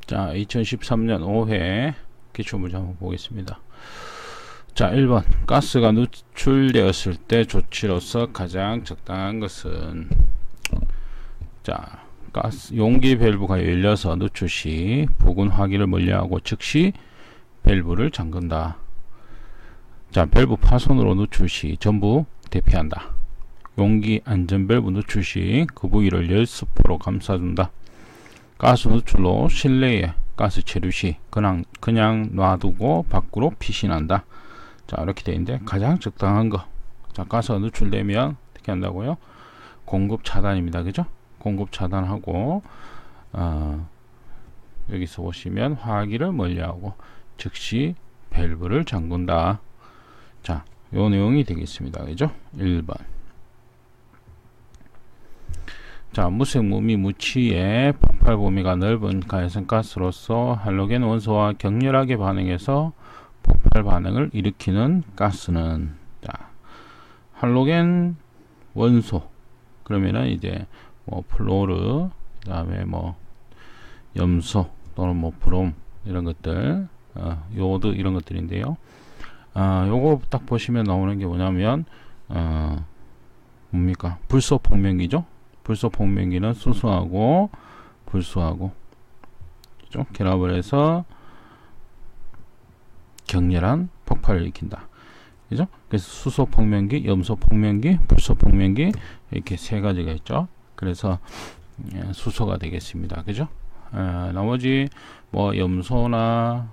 자, 2013년 5회 기출문제 한번 보겠습니다. 자, 1번. 가스가 누출되었을 때 조치로서 가장 적당한 것은, 자, 가스 용기 밸브가 열려서 누출 시 부근 화기를 멀리하고 즉시 밸브를 잠근다. 자, 밸브 파손으로 누출 시 전부 대피한다. 용기 안전 밸브 누출 시 그 부위를 열스프로 감싸준다. 가스 누출로 실내에 가스 체류 시 그냥 놔두고 밖으로 피신한다. 자, 이렇게 되어 있는데 가장 적당한 거. 자, 가스가 누출되면 어떻게 한다고요? 공급 차단입니다. 그죠? 공급 차단하고 여기서 보시면 화기를 멀리하고 즉시 밸브를 잠근다. 자, 요 내용이 되겠습니다. 그죠? 1번. 자, 무색무미 무취의 폭발 범위가 넓은 가해성가스로서 할로겐 원소와 격렬하게 반응해서 폭발 반응을 일으키는 가스는, 자, 할로겐 원소 그러면은 이제 뭐 플로르, 그 다음에 뭐 염소 또는 뭐 브롬 이런 것들, 요오드 이런 것들인데요. 요거 딱 보시면 나오는 게 뭐냐면 뭡니까? 불소 폭명기죠. 불소 폭명기는 수소하고 불소하고 그죠? 결합을 해서 격렬한 폭발을 일으킨다. 그죠? 그래서 수소 폭명기, 염소 폭명기, 불소 폭명기 이렇게 세 가지가 있죠. 그래서 수소가 되겠습니다. 그죠? 나머지 뭐 염소나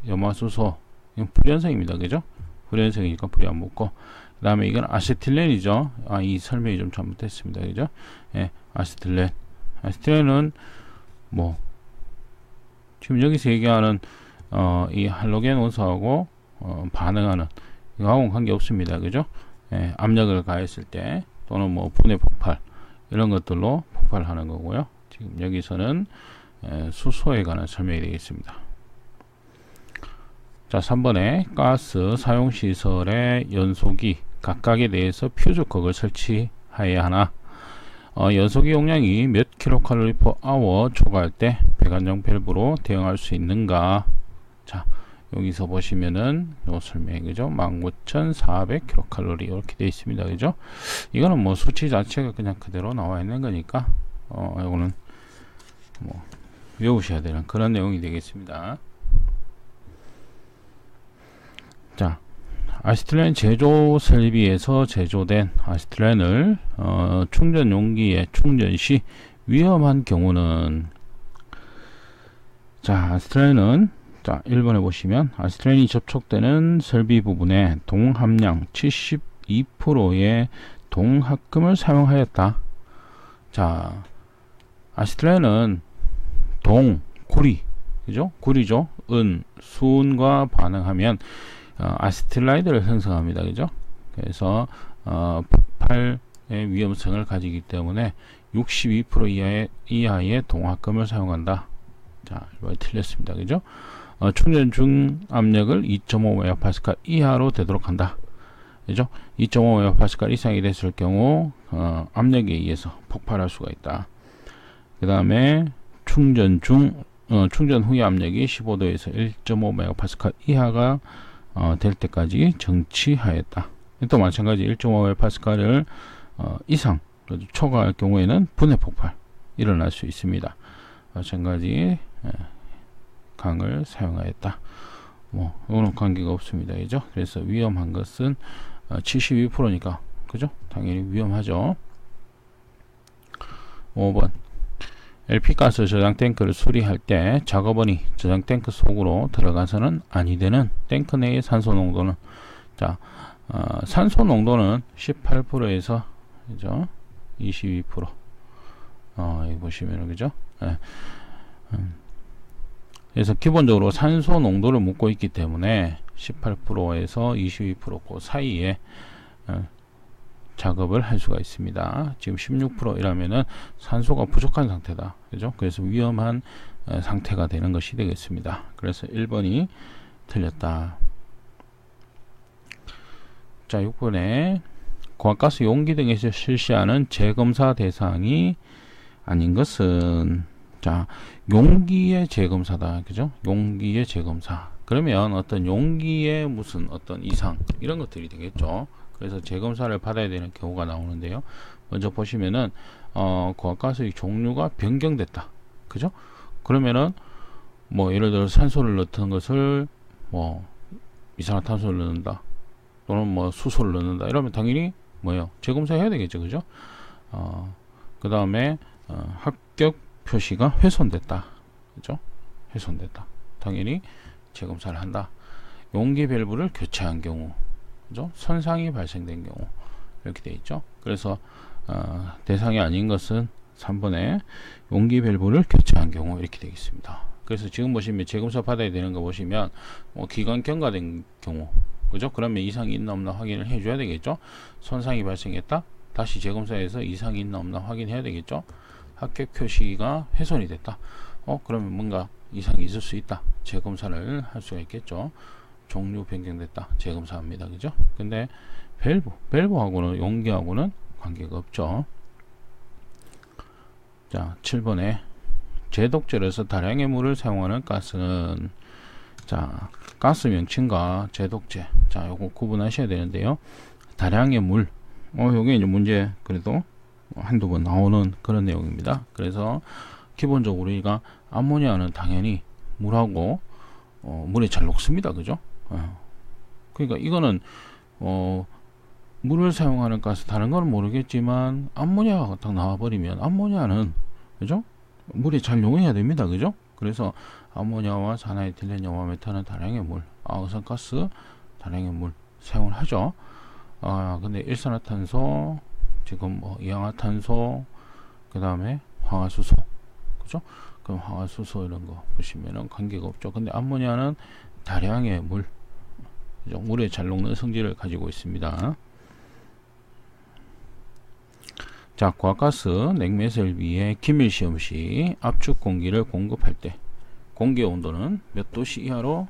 염화수소 이건 불연성입니다. 그죠? 불연성이니까 불이 안 붙고, 그 다음에 이건 아세틸렌이죠. 이 설명이 좀 잘못됐습니다. 그죠? 예, 아세틸렌. 아세틸렌은 뭐 지금 여기서 얘기하는 이 할로겐 원소하고 반응하는 이거하고는 관계 없습니다. 그죠? 예, 압력을 가했을 때 또는 뭐 분해 폭발 이런 것들로 폭발하는 거고요. 지금 여기서는 수소에 관한 설명이 되겠습니다. 자, 3번에 가스 사용시설의 연소기 각각에 대해서 퓨즈콕을 설치하여야 하나. 연소기 용량이 몇 킬로칼로리 per hour 초과할 때 배관정 밸브로 대응할 수 있는가. 자, 여기서 보시면은 요 설명, 그죠? 19,400 킬로칼로리 이렇게 되어 있습니다. 그죠? 이거는 뭐 수치 자체가 그냥 그대로 나와 있는 거니까 요거는 뭐 외우셔야 되는 그런 내용이 되겠습니다. 자, 아세틸렌 제조 설비에서 제조된 아세틸렌을 충전 용기에 충전 시 위험한 경우는, 자, 아세틸렌은, 자, 1번에 보시면 아세틸렌이 접촉되는 설비 부분에 동함량 72%의 동합금을 사용하였다. 자, 아세틸렌은 구리, 그죠? 구리죠. 수은과 반응하면 아세틸라이드를 형성합니다. 그죠? 그래서 폭발의 위험성을 가지기 때문에 62% 이하의 동합금을 사용한다. 자, 이거 틀렸습니다. 그죠? 충전 중 압력을 2.5MPa 이하로 되도록 한다. 그죠? 2.5MPa 이상이 됐을 경우 압력에 의해서 폭발할 수가 있다. 그 다음에 충전 후의 압력이 15도에서 1.5MPa 이하가 될 때까지 정치하였다. 또 마찬가지 1.5MPa를 이상 초과할 경우에는 분해 폭발 일어날 수 있습니다. 마찬가지 강을 사용하였다. 뭐 이거는 관계가 없습니다. 그죠? 그래서 위험한 것은 72%니까 그죠? 당연히 위험하죠. 5번. LP가스 저장 탱크를 수리할 때 작업원이 저장 탱크 속으로 들어가서는 아니 되는 탱크 내의 산소 농도는, 자, 산소 농도는 18%에서 그죠? 22%. 여기 보시면 그죠? 그래서 기본적으로 산소 농도를 묻고 있기 때문에 18%에서 22% 그 사이에 작업을 할 수가 있습니다. 지금 16%이라면은 산소가 부족한 상태다. 그죠? 그래서 위험한 상태가 되는 것이 되겠습니다. 그래서 1번이 틀렸다. 자, 6번에 고압가스 용기 등에서 실시하는 재검사 대상이 아닌 것은, 자, 용기의 재검사다. 그죠? 용기의 재검사. 그러면 어떤 용기의 무슨 어떤 이상 이런 것들이 되겠죠. 그래서 재검사를 받아야 되는 경우가 나오는데요. 먼저 보시면은 고압가스의 종류가 변경됐다. 그죠? 그러면은 뭐 예를 들어 산소를 넣던 것을 뭐 이산화탄소를 넣는다. 또는 뭐 수소를 넣는다. 이러면 당연히 뭐예요? 재검사해야 되겠죠. 그죠? 그 다음에 합격 표시가 훼손됐다. 그죠? 훼손됐다. 당연히 재검사를 한다. 용기 밸브를 교체한 경우, 그죠? 손상이 발생된 경우 이렇게 되어 있죠. 그래서 대상이 아닌 것은 3번에 용기 밸브를 교체한 경우 이렇게 되겠습니다. 그래서 지금 보시면 재검사 받아야 되는 거 보시면 기관 경과된 경우, 그죠? 그러면 이상이 있나 없나 확인을 해줘야 되겠죠. 손상이 발생했다. 다시 재검사해서 이상이 있나 없나 확인해야 되겠죠. 합격 표시가 훼손이 됐다. 그러면 뭔가 이상이 있을 수 있다. 재검사를 할 수가 있겠죠. 종류 변경됐다. 재검사합니다. 그죠? 근데 밸브하고는 용기하고는 관계가 없죠. 자, 7번에 제독제로서 다량의 물을 사용하는 가스는, 자, 가스 명칭과 제독제. 자, 요거 구분하셔야 되는데요. 다량의 물. 요게 이제 문제 그래도 한두 번 나오는 그런 내용입니다. 그래서 기본적으로 우리가 암모니아는 당연히 물하고 물에 잘 녹습니다. 그죠? 그러니까 이거는 물을 사용하는 가스, 다른 건 모르겠지만 암모니아가 딱 나와버리면 암모니아는, 그죠? 물에 잘 용해야 됩니다. 그죠? 그래서 암모니아와 산화에틸렌, 염화, 메탄은 다량의 물, 아우산가스 다량의 물 사용을 하죠. 근데 일산화탄소, 지금 뭐 이氧화탄소, 그 다음에 황화수소, 그죠? 그럼 황화수소 이런 거 보시면은 관계가 없죠. 근데 암모니아는 다량의 물, 그죠? 물에 잘 녹는 성질을 가지고 있습니다. 자, 과가스 냉매설비에 기밀 시험 시 압축 공기를 공급할 때 공기 온도는 몇 도씨 이하로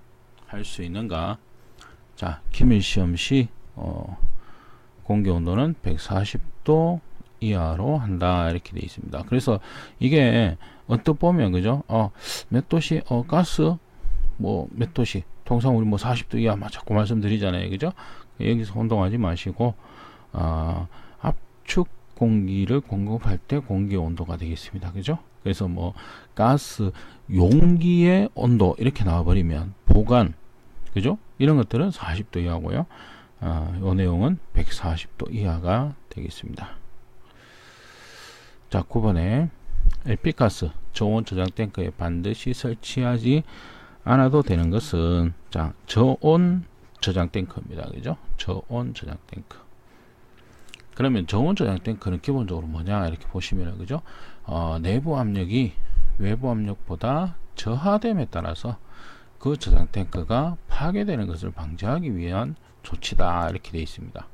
할 수 있는가? 자, 기밀 시험 시 공기 온도는 140도 이하로 한다. 이렇게 되어 있습니다. 그래서 이게 언뜻 보면, 그죠? 몇 도씨, 가스, 뭐, 몇 도씨. 통상 우리 뭐 40도 이하 자꾸 말씀드리잖아요. 그죠? 여기서 혼동하지 마시고, 압축 공기를 공급할 때 공기 온도가 되겠습니다. 그죠? 그래서 뭐, 가스 용기의 온도, 이렇게 나와버리면, 보관, 그죠? 이런 것들은 40도 이하고요. 이 내용은 140도 이하가 되겠습니다. 자, 9번에 LP가스 저온 저장 탱크에 반드시 설치하지 않아도 되는 것은, 자, 저온 저장 탱크입니다. 그죠? 저온 저장 탱크. 그러면 저온 저장 탱크는 기본적으로 뭐냐 이렇게 보시면, 그죠? 내부 압력이 외부 압력보다 저하됨에 따라서 그 저장 탱크가 파괴되는 것을 방지하기 위한 조치다. 이렇게 되어 있습니다.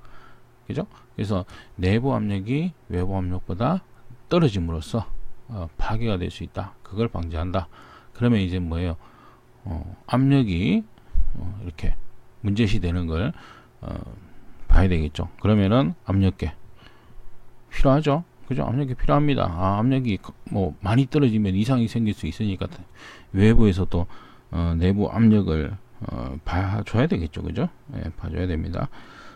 그죠? 그래서 내부 압력이 외부 압력보다 떨어짐으로써 파괴가 될 수 있다. 그걸 방지한다. 그러면 이제 뭐예요? 압력이 이렇게 문제시 되는 걸 봐야 되겠죠. 그러면은 압력계 필요하죠. 그죠? 압력계 필요합니다. 압력이 뭐 많이 떨어지면 이상이 생길 수 있으니까 외부에서 또 내부 압력을 봐줘야 되겠죠. 그죠? 예, 봐줘야 됩니다.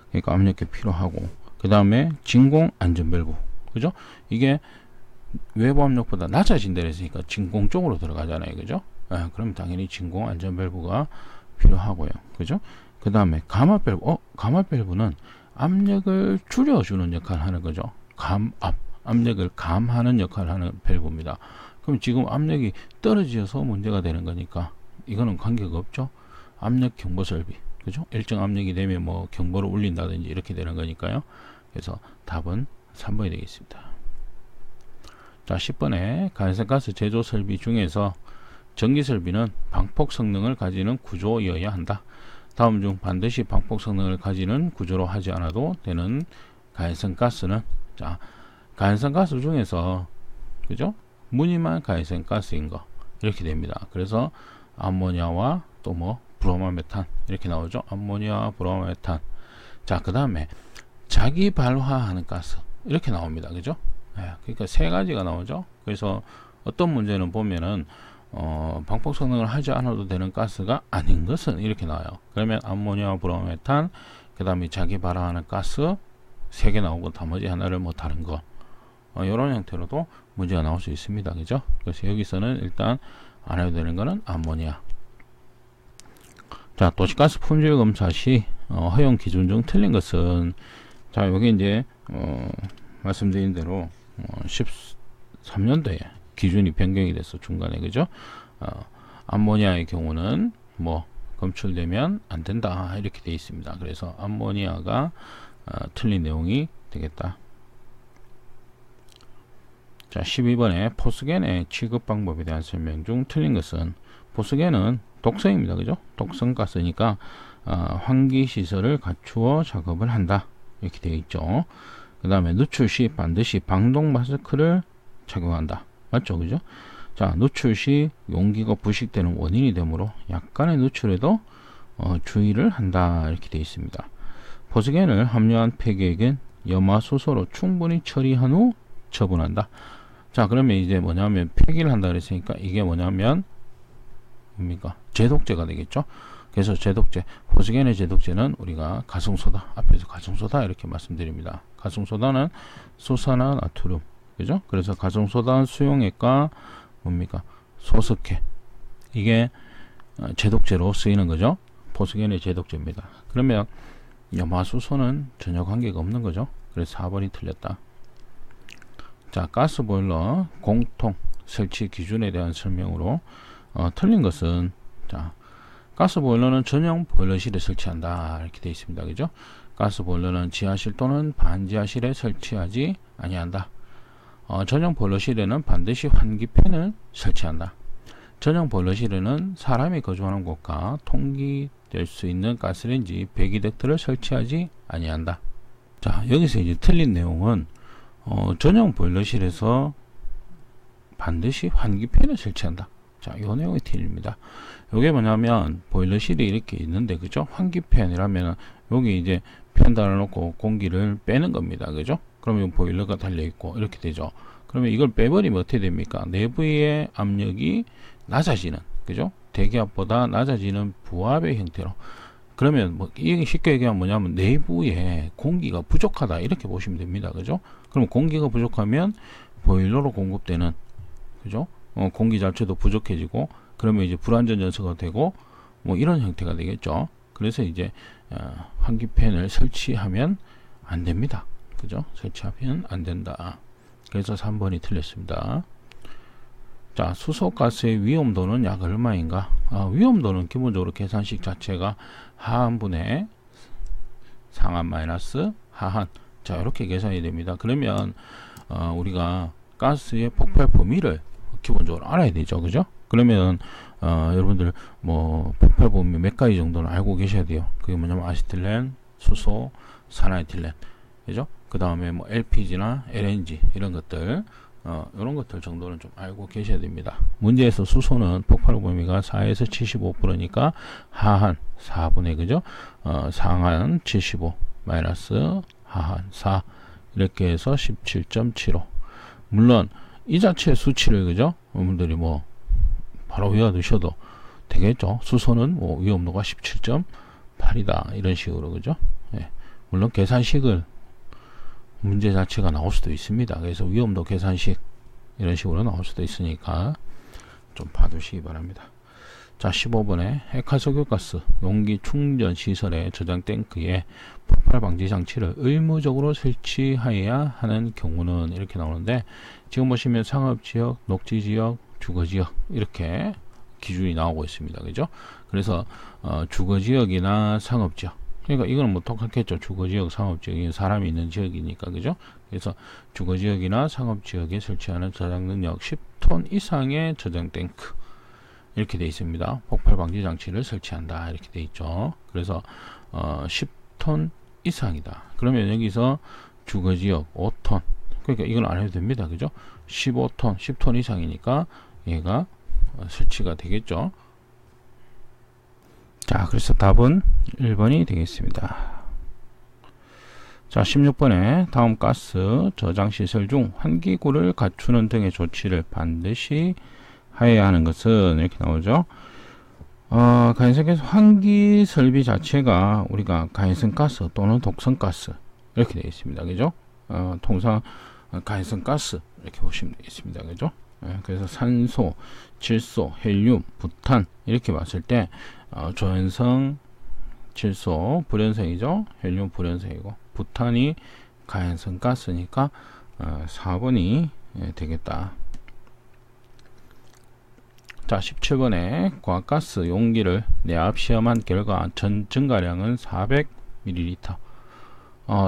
그러니까 압력계 필요하고, 그 다음에 진공 안전 밸브, 그죠? 이게 외부 압력보다 낮아진다 그랬으니까 진공 쪽으로 들어가잖아요. 그죠? 예, 그럼 당연히 진공 안전 밸브가 필요하고요. 그죠? 그 다음에 감압 밸브. 감압 밸브는 압력을 줄여주는 역할을 하는 거죠. 압력을 감하는 역할을 하는 밸브입니다. 그럼 지금 압력이 떨어져서 문제가 되는 거니까 이거는 관계가 없죠. 압력 경보 설비, 그죠? 일정 압력이 되면 뭐 경보를 울린다든지 이렇게 되는 거니까요. 그래서 답은 3번이 되겠습니다. 자, 10번에 간선가스 제조 설비 중에서 전기 설비는 방폭 성능을 가지는 구조여야 한다. 다음 중 반드시 방폭 성능을 가지는 구조로 하지 않아도 되는 간선가스는, 자, 간선가스 중에서, 그죠? 무늬만 간선가스인 거 이렇게 됩니다. 그래서 암모니아와 또 뭐 브로마메탄 이렇게 나오죠. 암모니아, 브로마메탄. 자, 그 다음에 자기 발화하는 가스 이렇게 나옵니다. 그죠? 네, 그러니까 세 가지가 나오죠. 그래서 어떤 문제는 보면은 방폭 성능을 하지 않아도 되는 가스가 아닌 것은 이렇게 나와요. 그러면 암모니아, 브로메탄, 그 다음에 자기 발화하는 가스 3개 나오고 나머지 하나를 뭐 다른 거, 이런 형태로도 문제가 나올 수 있습니다. 그죠? 그래서 여기서는 일단 안 해도 되는 거는 암모니아. 자, 도시가스 품질 검사 시 허용 기준 중 틀린 것은, 자, 여기 이제 말씀드린 대로 13년도에 기준이 변경이 됐어, 중간에. 그죠? 암모니아의 경우는 뭐 검출되면 안 된다 이렇게 되어 있습니다. 그래서 암모니아가 틀린 내용이 되겠다. 자, 12번에 포스겐의 취급 방법에 대한 설명 중 틀린 것은, 포스겐은 독성입니다. 그죠? 독성 가스니까 환기 시설을 갖추어 작업을 한다 이렇게 되어 있죠. 그 다음에 누출 시 반드시 방독 마스크를 착용한다. 맞죠? 그죠? 자, 누출 시 용기가 부식되는 원인이 되므로 약간의 누출에도 주의를 한다 이렇게 되어 있습니다. 포스겐을 함유한 폐기액은 염화수소로 충분히 처리한 후 처분한다. 자, 그러면 이제 뭐냐면 폐기를 한다 그랬으니까 이게 뭐냐면 뭡니까? 제독제가 되겠죠. 그래서 제독제, 포스겐의 제독제는 우리가 가성소다, 앞에서 가성소다 이렇게 말씀드립니다. 가성소다는 수산화나트륨, 그죠? 그래서 가성소다 수용액과 뭡니까? 소석회, 이게 제독제로 쓰이는 거죠. 포스겐의 제독제입니다. 그러면 염화수소는 전혀 관계가 없는 거죠. 그래서 4번이 틀렸다. 자, 가스보일러 공통 설치 기준에 대한 설명으로 틀린 것은, 자, 가스보일러는 전용 보일러실에 설치한다 이렇게 되어 있습니다. 그죠? 가스보일러는 지하실 또는 반지하실에 설치하지 아니한다. 전용 보일러실에는 반드시 환기팬을 설치한다. 전용 보일러실에는 사람이 거주하는 곳과 통기될 수 있는 가스레인지, 배기덕트를 설치하지 아니한다. 자, 여기서 이제 틀린 내용은 전용 보일러실에서 반드시 환기팬을 설치한다. 자, 이 내용이 틀립니다. 이게 뭐냐면 보일러실이 이렇게 있는데, 그죠? 환기팬이라면 여기 이제 팬 달아놓고 공기를 빼는 겁니다. 그죠? 그러면 보일러가 달려있고 이렇게 되죠. 그러면 이걸 빼버리면 어떻게 됩니까? 내부의 압력이 낮아지는, 그죠? 대기압보다 낮아지는 부압의 형태로. 그러면 뭐 이게 쉽게 얘기하면 뭐냐면 내부에 공기가 부족하다 이렇게 보시면 됩니다. 그죠? 그럼 공기가 부족하면 보일러로 공급되는, 그죠? 공기 자체도 부족해지고, 그러면 이제 불안전 연소가 되고 뭐 이런 형태가 되겠죠. 그래서 이제 환기팬을 설치하면 안 됩니다. 그죠? 설치하면 안 된다. 그래서 3번이 틀렸습니다. 자, 수소가스의 위험도는 약 얼마인가? 위험도는 기본적으로 계산식 자체가 하한분의 상한 마이너스 하한, 자, 이렇게 계산이 됩니다. 그러면 우리가 가스의 폭발 범위를 기본적으로 알아야 되죠. 그죠? 그러면 여러분들 뭐 폭발 범위 몇 가지 정도는 알고 계셔야 돼요. 그게 뭐냐면 아시틸렌, 수소, 산화에틸렌, 그죠? 그 다음에 뭐 LPG나 LNG 이런 것들, 이런 것들 정도는 좀 알고 계셔야 됩니다. 문제에서 수소는 폭발 범위가 4에서 75%니까 하한 4분의, 그죠? 상한 75 마이너스 하한 4 이렇게 해서 17.75. 물론 이 자체 수치를, 그죠? 여러분들이 뭐 바로 외워두셔도 되겠죠. 수소는 뭐 위험도가 17.8이다 이런 식으로, 그죠? 예. 물론 계산식을 문제 자체가 나올 수도 있습니다. 그래서 위험도 계산식 이런 식으로 나올 수도 있으니까 좀 봐두시기 바랍니다. 자, 15번에 핵화석유가스 용기 충전 시설의 저장 탱크에 폭발 방지 장치를 의무적으로 설치해야 하는 경우는 이렇게 나오는데, 지금 보시면 상업지역, 녹지지역, 주거지역 이렇게 기준이 나오고 있습니다. 그죠? 그래서 주거지역이나 상업지역, 그러니까 이거는 뭐 똑같겠죠. 주거지역, 상업지역이 사람이 있는 지역이니까, 그죠? 그래서 주거지역이나 상업지역에 설치하는 저장 능력 10톤 이상의 저장 탱크 이렇게 되어 있습니다. 폭발 방지 장치를 설치한다 이렇게 되어 있죠. 그래서 10톤 이상이다. 그러면 여기서 주거지역 5톤, 그러니까 이건 안 해도 됩니다. 그죠? 15톤, 10톤 이상이니까 얘가 설치가 되겠죠. 자, 그래서 답은 1번이 되겠습니다. 자, 16번에 다음 가스 저장 시설 중 환기구를 갖추는 등의 조치를 반드시 하여야 하는 것은 이렇게 나오죠. 가연성에서 환기 설비 자체가 우리가 가연성 가스 또는 독성 가스 이렇게 되어 있습니다. 그죠? 통상 가연성 가스 이렇게 보시면 되겠습니다. 그죠? 그래서 산소, 질소, 헬륨, 부탄 이렇게 봤을 때 조연성 질소 불연성이죠. 헬륨 불연성이고 부탄이 가연성 가스니까 4번이 되겠다. 자, 17번에 과가스 용기를 내압 시험한 결과 전 증가량은 400ml,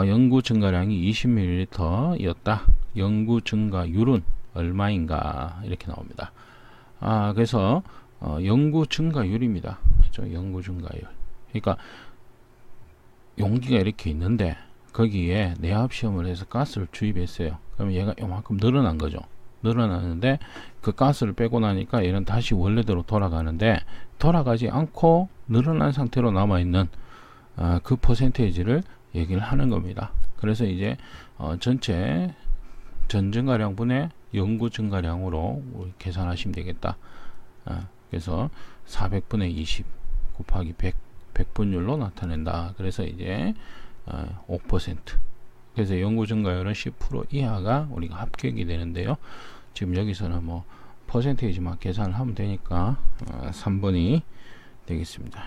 연구 증가량이 20ml 였다. 연구 증가율은 얼마인가 이렇게 나옵니다. 그래서 연구 증가율입니다. 그렇죠? 연구 증가율. 그러니까 용기가 이렇게 있는데 거기에 내압 시험을 해서 가스를 주입했어요. 그러면 얘가 요만큼 늘어난 거죠. 늘어나는데 그 가스를 빼고 나니까 얘는 다시 원래대로 돌아가는데 돌아가지 않고 늘어난 상태로 남아있는 그 퍼센테이지를 얘기를 하는 겁니다. 그래서 이제 전체 전 증가량 분의 연구 증가량으로 계산하시면 되겠다. 그래서 400분의 20 곱하기 100분율로 나타낸다. 그래서 이제 5%. 그래서 연구 증가율은 10% 이하가 우리가 합격이 되는데요. 지금 여기서는 뭐 퍼센테이지만 계산을 하면 되니까 3번이 되겠습니다.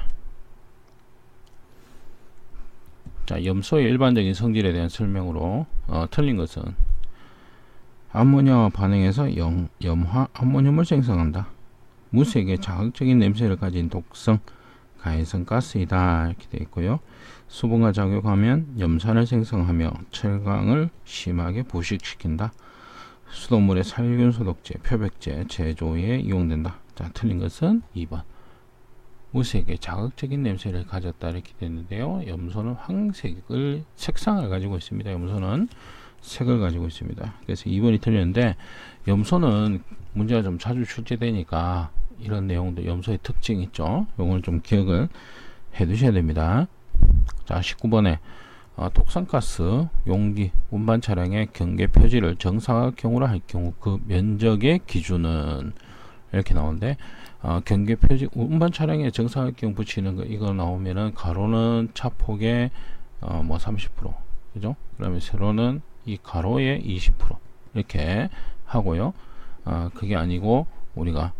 자, 염소의 일반적인 성질에 대한 설명으로 틀린 것은 암모니아와 반응해서 염화 암모늄을 생성한다. 무색의 자극적인 냄새를 가진 독성 가연성 가스이다. 이렇게 되어 있고요. 수분과 작용하면 염산을 생성하며 철강을 심하게 부식시킨다. 수돗물의 살균 소독제, 표백제 제조에 이용된다. 자, 틀린 것은 2번. 무색의 자극적인 냄새를 가졌다. 이렇게 되는데요. 염소는 황색을 색상을 가지고 있습니다. 염소는 색을 가지고 있습니다. 그래서 2번이 틀렸는데 염소는 문제가 좀 자주 출제되니까 이런 내용도 염소의 특징 있죠. 요걸 좀 기억을 해 두셔야 됩니다. 자, 19번에 독성가스 용기 운반 차량의 경계 표지를 정사각형으로 할 경우 그 면적의 기준은 이렇게 나오는데 경계 표지 운반 차량에 정사각형 붙이는 거 이거 나오면은 가로는 차폭의 뭐 30% 그죠? 그러면 세로는 이 가로의 20% 이렇게 하고요. 그게 아니고 우리가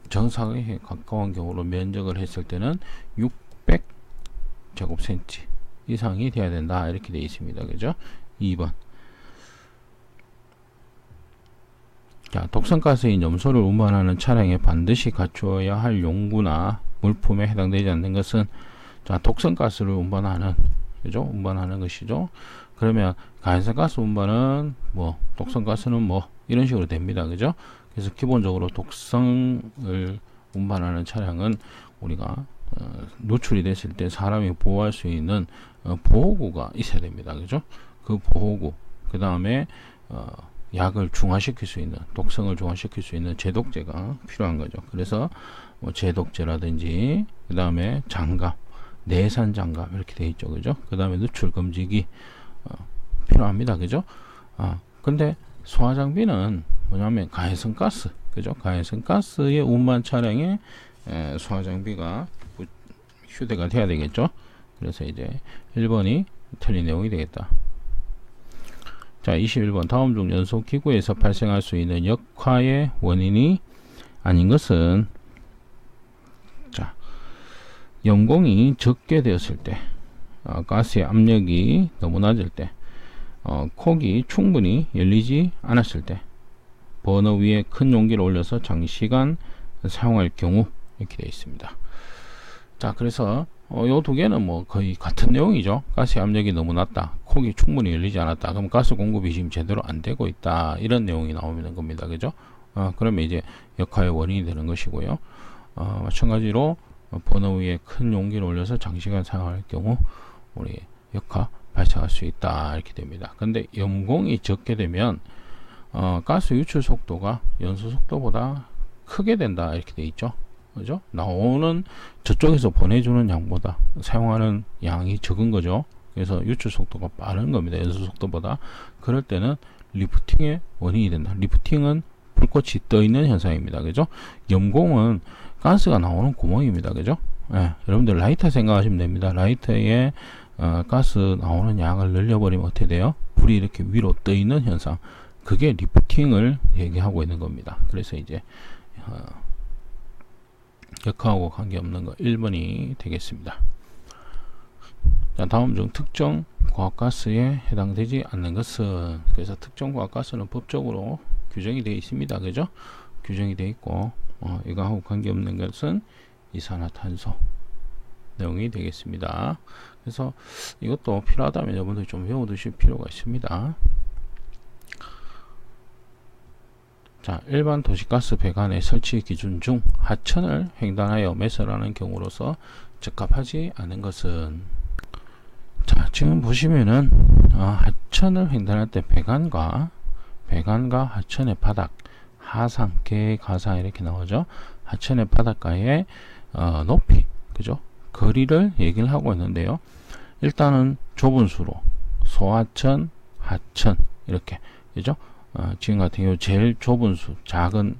정사각형에 가까운 경우로 면적을 했을 때는 600제곱센치 이상이 돼야 된다. 이렇게 되어 있습니다. 그죠? 2번. 자, 독성가스인 염소를 운반하는 차량에 반드시 갖추어야 할 용구나 물품에 해당되지 않는 것은 자, 독성가스를 운반하는 그죠? 운반하는 것이죠. 그러면 가연성가스 운반은 뭐 독성가스는 뭐 이런 식으로 됩니다. 그죠? 그래서 기본적으로 독성을 운반하는 차량은 우리가 노출이 됐을 때 사람이 보호할 수 있는 보호구가 있어야 됩니다. 그죠? 그 보호구, 그 다음에 약을 중화시킬 수 있는, 독성을 중화시킬 수 있는 제독제가 필요한 거죠. 그래서 뭐 제독제라든지 그 다음에 장갑, 내산 장갑 이렇게 돼 있죠. 그죠? 그 다음에 누출 금지기 필요합니다. 그죠? 근데 소화 장비는 뭐냐면 가연성 가스, 그죠? 가연성 가스의 운반 차량에 소화 장비가 휴대가 돼야 되겠죠. 그래서 이제 1번이 틀린 내용이 되겠다. 자, 21번 다음 중 연소 기구에서 발생할 수 있는 역화의 원인이 아닌 것은 자, 염공이 적게 되었을 때 가스의 압력이 너무 낮을 때 콕이 충분히 열리지 않았을 때 버너 위에 큰 용기를 올려서 장시간 사용할 경우 이렇게 되어 있습니다. 자, 그래서 요 두 개는 뭐 거의 같은 내용이죠. 가스의 압력이 너무 낮다, 콕이 충분히 열리지 않았다, 그럼 가스 공급이 지금 제대로 안 되고 있다, 이런 내용이 나오는 겁니다. 그죠? 그러면 이제 역화의 원인이 되는 것이고요. 마찬가지로 버너 위에 큰 용기를 올려서 장시간 사용할 경우 우리 역화 발생할 수 있다, 이렇게 됩니다. 근데 염공이 적게 되면 가스 유출 속도가 연소 속도보다 크게 된다, 이렇게 돼 있죠. 그죠? 나오는 저쪽에서 보내주는 양보다 사용하는 양이 적은 거죠. 그래서 유출 속도가 빠른 겁니다. 연소 속도보다. 그럴 때는 리프팅의 원인이 된다. 리프팅은 불꽃이 떠 있는 현상입니다. 그죠? 염공은 가스가 나오는 구멍입니다. 그죠? 예, 여러분들 라이터 생각하시면 됩니다. 라이터에 가스 나오는 양을 늘려버리면 어떻게 돼요? 불이 이렇게 위로 떠 있는 현상. 그게 리프팅을 얘기하고 있는 겁니다. 그래서 이제 역하고 관계없는 거 1번이 되겠습니다. 자, 다음 중 특정 과학가스에 해당되지 않는 것은, 그래서 특정 과학가스는 법적으로 규정이 되어 있습니다. 그죠? 규정이 되어 있고, 이거하고 관계없는 것은 이산화탄소 내용이 되겠습니다. 그래서 이것도 필요하다면 여러분들 좀 외워두실 필요가 있습니다. 자, 일반 도시가스 배관의 설치 기준 중 하천을 횡단하여 매설하는 경우로서 적합하지 않은 것은, 자, 지금 보시면은 하천을 횡단할 때 배관과 하천의 바닥, 하상, 계, 가상 이렇게 나오죠. 하천의 바닷가의 높이, 그죠? 거리를 얘기를 하고 있는데요. 일단은 좁은 수로 소하천, 하천 이렇게, 그죠? 지금 같은 경우 제일 좁은 수, 작은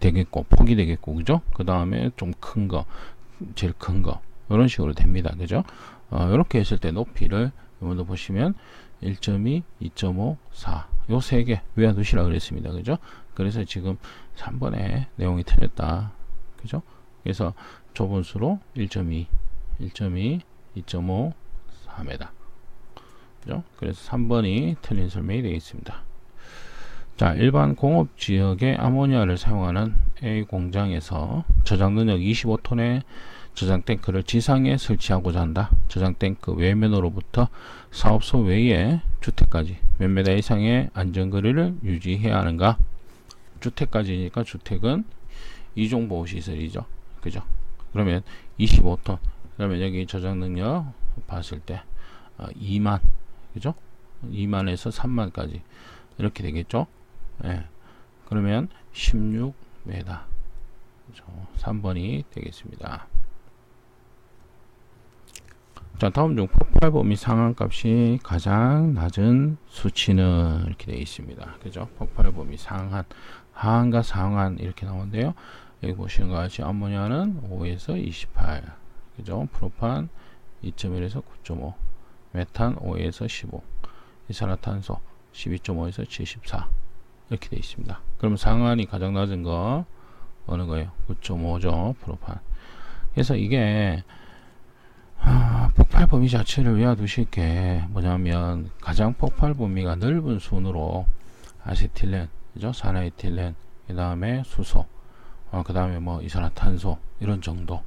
되겠고, 폭이 되겠고, 그죠? 그 다음에 좀 큰 거, 제일 큰 거, 이런 식으로 됩니다. 그죠? 이렇게 했을 때 높이를 여러분들 보시면 1.2, 2.5, 4, 요 세 개 외워두시라 그랬습니다. 그죠? 그래서 지금 3번에 내용이 틀렸다. 그죠? 그래서 좁은 수로 1.2, 2.5, 4m. 그죠? 그래서 3번이 틀린 설명이 되겠습니다. 자, 일반 공업 지역에 아모니아를 사용하는 A 공장에서 저장 능력 25톤의 저장 탱크를 지상에 설치하고자 한다. 저장 탱크 외면으로부터 사업소 외의 주택까지 몇 메다 이상의 안전거리를 유지해야 하는가? 주택까지니까 주택은 이종보호시설이죠. 그죠? 그러면 25톤. 그러면 여기 저장 능력 봤을 때 2만, 그죠? 2만에서 3만까지 이렇게 되겠죠? 예. 그러면 16m. 그죠? 3번이 되겠습니다. 자, 다음 중 폭발 범위 상한값이 가장 낮은 수치는 이렇게 되어 있습니다. 그죠? 폭발 범위 상한, 하한과 상한 이렇게 나오는데요. 여기 보시는 것 같이 암모니아는 5에서 28, 그죠? 프로판 2.1에서 9.5, 메탄 5에서 15, 이산화탄소 12.5에서 74 이렇게 되어 있습니다. 그러면 상한이 가장 낮은 거 어느 거예요? 9.5죠, 프로판. 그래서 이게 폭발 범위 자체를 외워두실 게 뭐냐면, 가장 폭발 범위가 넓은 순으로 아세틸렌, 그죠? 산화에틸렌, 그 다음에 수소, 그 다음에 뭐 이산화탄소 이런 정도,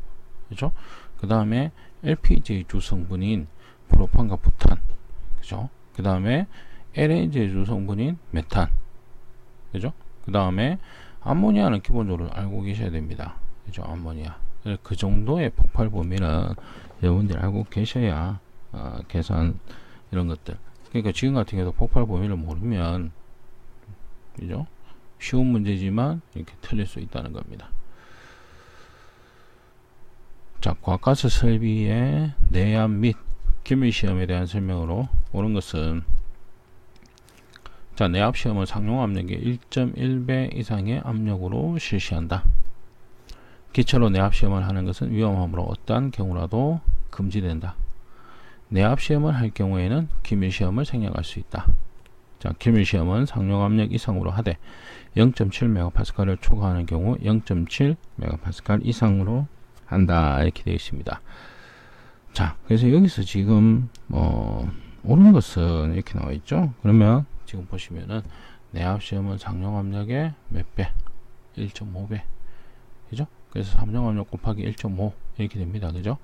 그죠? 그 다음에 LPG 주 성분인 프로판과 부탄, 그죠? 그 다음에 LNG 주 성분인 메탄, 그죠? 그 다음에 암모니아는 기본적으로 알고 계셔야 됩니다. 그죠? 암모니아. 그 정도의 폭발 범위는 여러분들이 알고 계셔야 계산 이런 것들. 그러니까 지금 같은 경우도 폭발 범위를 모르면, 그죠? 쉬운 문제지만 이렇게 틀릴 수 있다는 겁니다. 자, 과가스 설비의 내압 및 기밀 시험에 대한 설명으로 오는 것은, 자, 내압 시험은 상용 압력의 1.1배 이상의 압력으로 실시한다. 기체로 내압 시험을 하는 것은 위험하므로 어떠한 경우라도 금지된다. 내압 시험을 할 경우에는 기밀 시험을 생략할 수 있다. 자, 기밀 시험은 상용 압력 이상으로 하되 0.7MPa를 초과하는 경우 0.7MPa 이상으로 한다. 이렇게 되어 있습니다. 자, 그래서 여기서 지금 옳은 것은 이렇게 나와 있죠. 그러면 지금 보시면은 내압 시험은 상용 압력의 몇 배? 1.5배. 그죠? 그래서 상용 압력 곱하기 1.5 이렇게 됩니다. 그죠?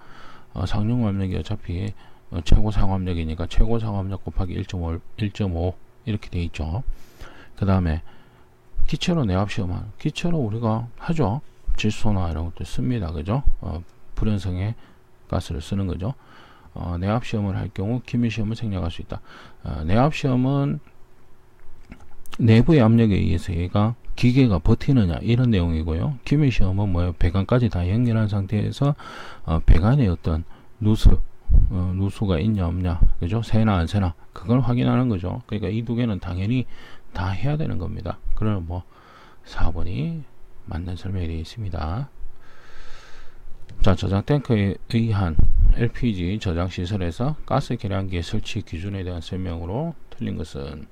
상용 압력이 어차피 최고 상압력이니까 최고 상압력 곱하기 1.5 이렇게 되어 있죠. 그 다음에 기체로 내압 시험은, 기체로 우리가 하죠. 질소나 이런 것들 씁니다. 그죠? 불연성의 가스를 쓰는 거죠. 내압 시험을 할 경우 기밀 시험을 생략할 수 있다. 내압 시험은 내부의 압력에 의해서 얘가 기계가 버티느냐 이런 내용이고요. 기밀 시험은 뭐예요? 배관까지 다 연결한 상태에서 배관의 어떤 누수가 있냐 없냐, 그죠? 새나 안 새나 그걸 확인하는 거죠. 그러니까 이 두 개는 당연히 다 해야 되는 겁니다. 그러면 뭐 4번이 맞는 설명이 되어 있습니다. 자, 저장 탱크에 의한 LPG 저장 시설에서 가스 계량기의 설치 기준에 대한 설명으로 틀린 것은,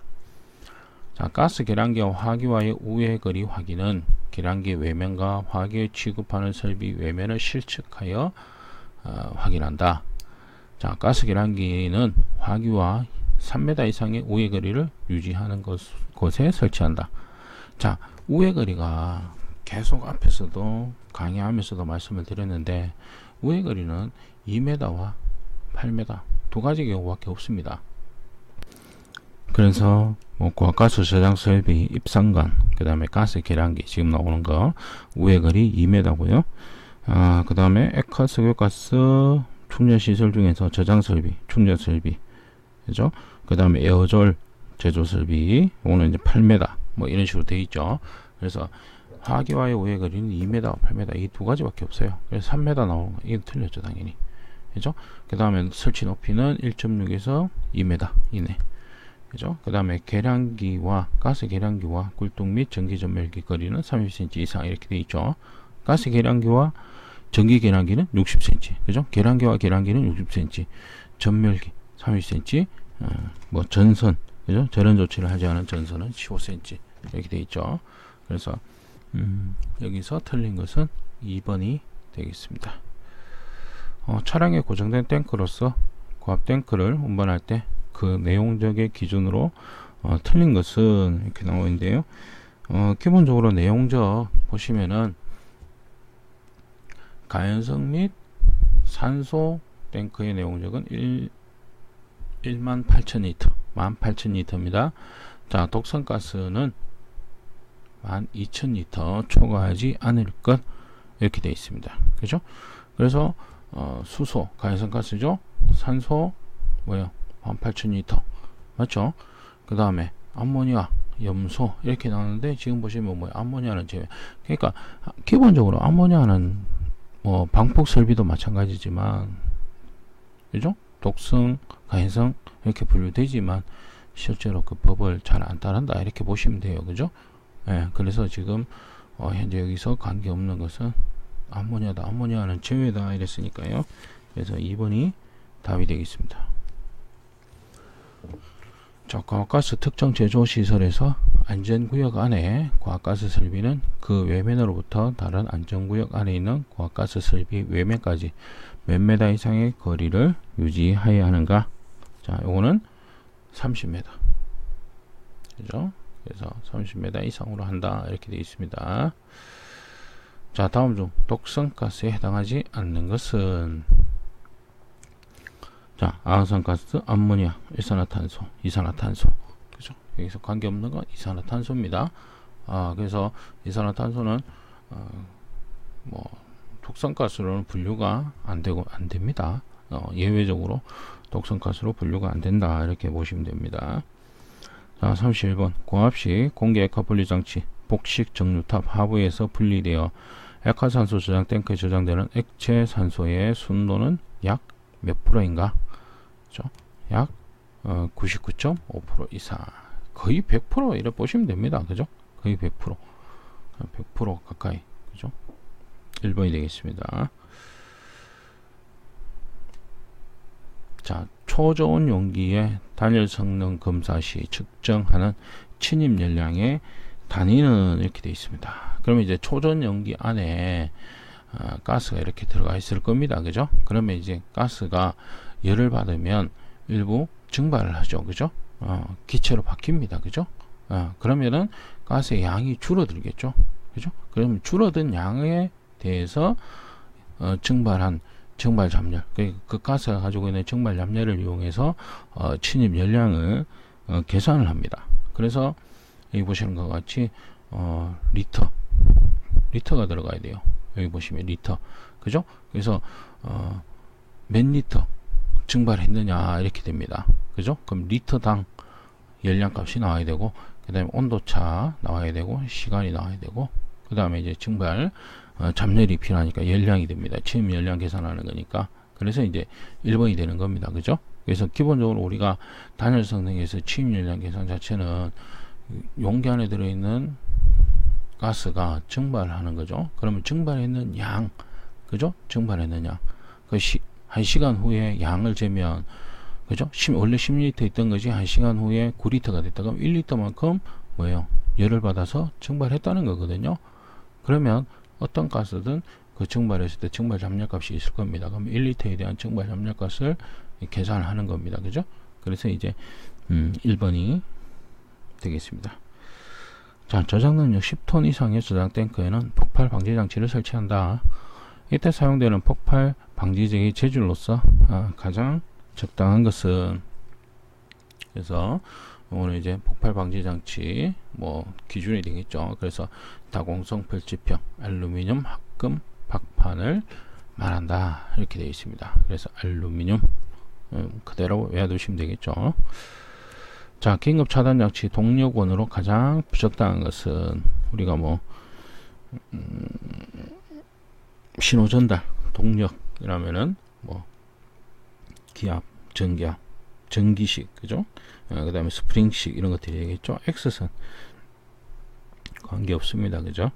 자, 가스 계량기와 화기와의 우회 거리 확인은 계량기 외면과 화기에 취급하는 설비 외면을 실측하여 확인한다. 자, 가스 계량기는 화기와 3m 이상의 우회 거리를 유지하는 곳에 설치한다. 자, 우회 거리가 계속 앞에서도 강의하면서도 말씀을 드렸는데, 우회 거리는 2m와 8m 두 가지 경우밖에 없습니다. 그래서 뭐 고압가스 저장 설비 입상관, 그 다음에 가스 계량기 지금 나오는 거 우회 거리 2m고요. 그 다음에 액화 석유가스 충전 시설 중에서 저장 설비, 충전 설비, 그죠? 그 다음에 에어졸 제조 설비, 이거는 이제 8m 뭐 이런 식으로 되어 있죠. 그래서 화기와의 우회 거리는 2m, 8m 이 두 가지밖에 없어요. 그래서 3m 나오는 거 이거 틀렸죠, 당연히. 그죠? 그 다음에 설치 높이는 1.6에서 2m 이내. 그죠? 그 다음에 계량기와 가스 계량기와 굴뚝 및 전기 전멸기 거리는 30cm 이상 이렇게 되어 있죠. 가스 계량기와 전기 계량기는 60cm. 그죠? 계량기와 계량기는 60cm. 전멸기 30cm. 뭐 전선, 그죠? 절연 조치를 하지 않은 전선은 15cm 이렇게 되어 있죠. 그래서 여기서 틀린 것은 2번이 되겠습니다. 차량에 고정된 탱크로서 고압 탱크를 운반할 때 그 내용적의 기준으로 틀린 것은 이렇게 나와 있는데요. 기본적으로 내용적 보시면은 가연성 및 산소 탱크의 내용적은 18,000리터, 18,000리터입니다. 자, 독성가스는 12,000리터 초과하지 않을 것 이렇게 되어 있습니다. 그죠? 그래서 수소 가연성 가스죠. 산소 뭐요? 18,000리터 맞죠? 그 다음에 암모니아, 염소 이렇게 나오는데 지금 보시면 뭐예요? 암모니아는 제외. 그러니까 기본적으로 암모니아는 뭐 방폭 설비도 마찬가지지만, 그죠? 독성, 가연성 이렇게 분류되지만 실제로 그 법을 잘 안 따른다 이렇게 보시면 돼요. 그죠? 예, 그래서 지금 현재 여기서 관계없는 것은 암모니아다, 암모니아는 제외다 이랬으니까요. 그래서 2번이 답이 되겠습니다. 자, 과학가스 특정 제조 시설에서 안전구역 안에 과학가스 설비는 그 외면으로부터 다른 안전구역 안에 있는 과학가스 설비 외면까지 몇 메다 이상의 거리를 유지해야 하는가? 자, 요거는 30m. 그죠? 그래서 30m 이상으로 한다 이렇게 되어 있습니다. 자, 다음 중 독성가스에 해당하지 않는 것은, 자, 아황산가스, 암모니아, 일산화탄소, 이산화탄소. 그죠? 여기서 관계없는 건 이산화탄소입니다. 그래서 이산화탄소는 뭐 독성가스로는 분류가 안 됩니다. 예외적으로 독성가스로 분류가 안 된다 이렇게 보시면 됩니다. 자, 31번 고압식 공기 액화 분리 장치 복식 정류탑 하부에서 분리되어 액화산소 저장 탱크에 저장되는 액체 산소의 순도는 약 몇 프로인가? 그렇죠? 약 99.5% 이상, 거의 100% 이렇게 보시면 됩니다. 그죠? 거의 100% 가까이. 그죠? 1번이 되겠습니다. 자, 초저온 용기의 단열 성능 검사 시 측정하는 침입 열량의 단위는 이렇게 되어 있습니다. 그러면 이제 초저온 용기 안에 가스가 이렇게 들어가 있을 겁니다. 그죠? 그러면 이제 가스가 열을 받으면 일부 증발을 하죠. 그죠? 기체로 바뀝니다. 그죠? 그러면은 가스의 양이 줄어들겠죠. 그죠? 그러면 줄어든 양에 대해서 증발한 증발 잠열, 그 가스가 가지고 있는 증발 잠열을 이용해서 침입 열량을 계산을 합니다. 그래서 여기 보시는 것 같이 리터가 들어가야 돼요. 여기 보시면 리터, 그죠? 그래서 몇 리터 증발했느냐 이렇게 됩니다. 그죠? 그럼 리터당 열량 값이 나와야 되고, 그 다음에 온도차 나와야 되고, 시간이 나와야 되고, 그 다음에 이제 증발 잠열이 필요하니까 열량이 됩니다. 침입 열량 계산하는 거니까 그래서 이제 1번이 되는 겁니다. 그죠? 그래서 기본적으로 우리가 단열 성능에서 침입률량 계산 자체는 용기 안에 들어있는 가스가 증발하는 거죠. 그러면 증발했는 양, 그죠? 증발했는 양. 그 1시간 후에 양을 재면, 그죠? 원래 10리터 있던 것이 1시간 후에 9리터가 됐다. 그럼 1리터만큼 뭐예요? 열을 받아서 증발했다는 거거든요. 그러면 어떤 가스든 그 증발했을 때 증발 잠략값이 있을 겁니다. 그럼 1리터에 대한 증발 잠략값을 계산하는 겁니다. 그죠? 그래서 이제 1번이 되겠습니다. 자, 저장 능력 10톤 이상의 저장 탱크에는 폭발 방지 장치를 설치한다. 이때 사용되는 폭발 방지제의 재질로서 가장 적당한 것은, 그래서 오늘 이제 폭발 방지 장치 뭐 기준이 되겠죠. 그래서 다공성 펼치형 알루미늄 합금 박판을 말한다, 이렇게 되어 있습니다. 그래서 알루미늄 그대로 외워두시면 되겠죠. 자, 긴급 차단 장치 동력원으로 가장 부적당한 것은, 우리가 뭐 신호 전달 동력이라면은 뭐 기압, 전기압, 전기식, 그죠? 그 다음에 스프링식 이런 것들이 되겠죠. X선 관계 없습니다. 그죠?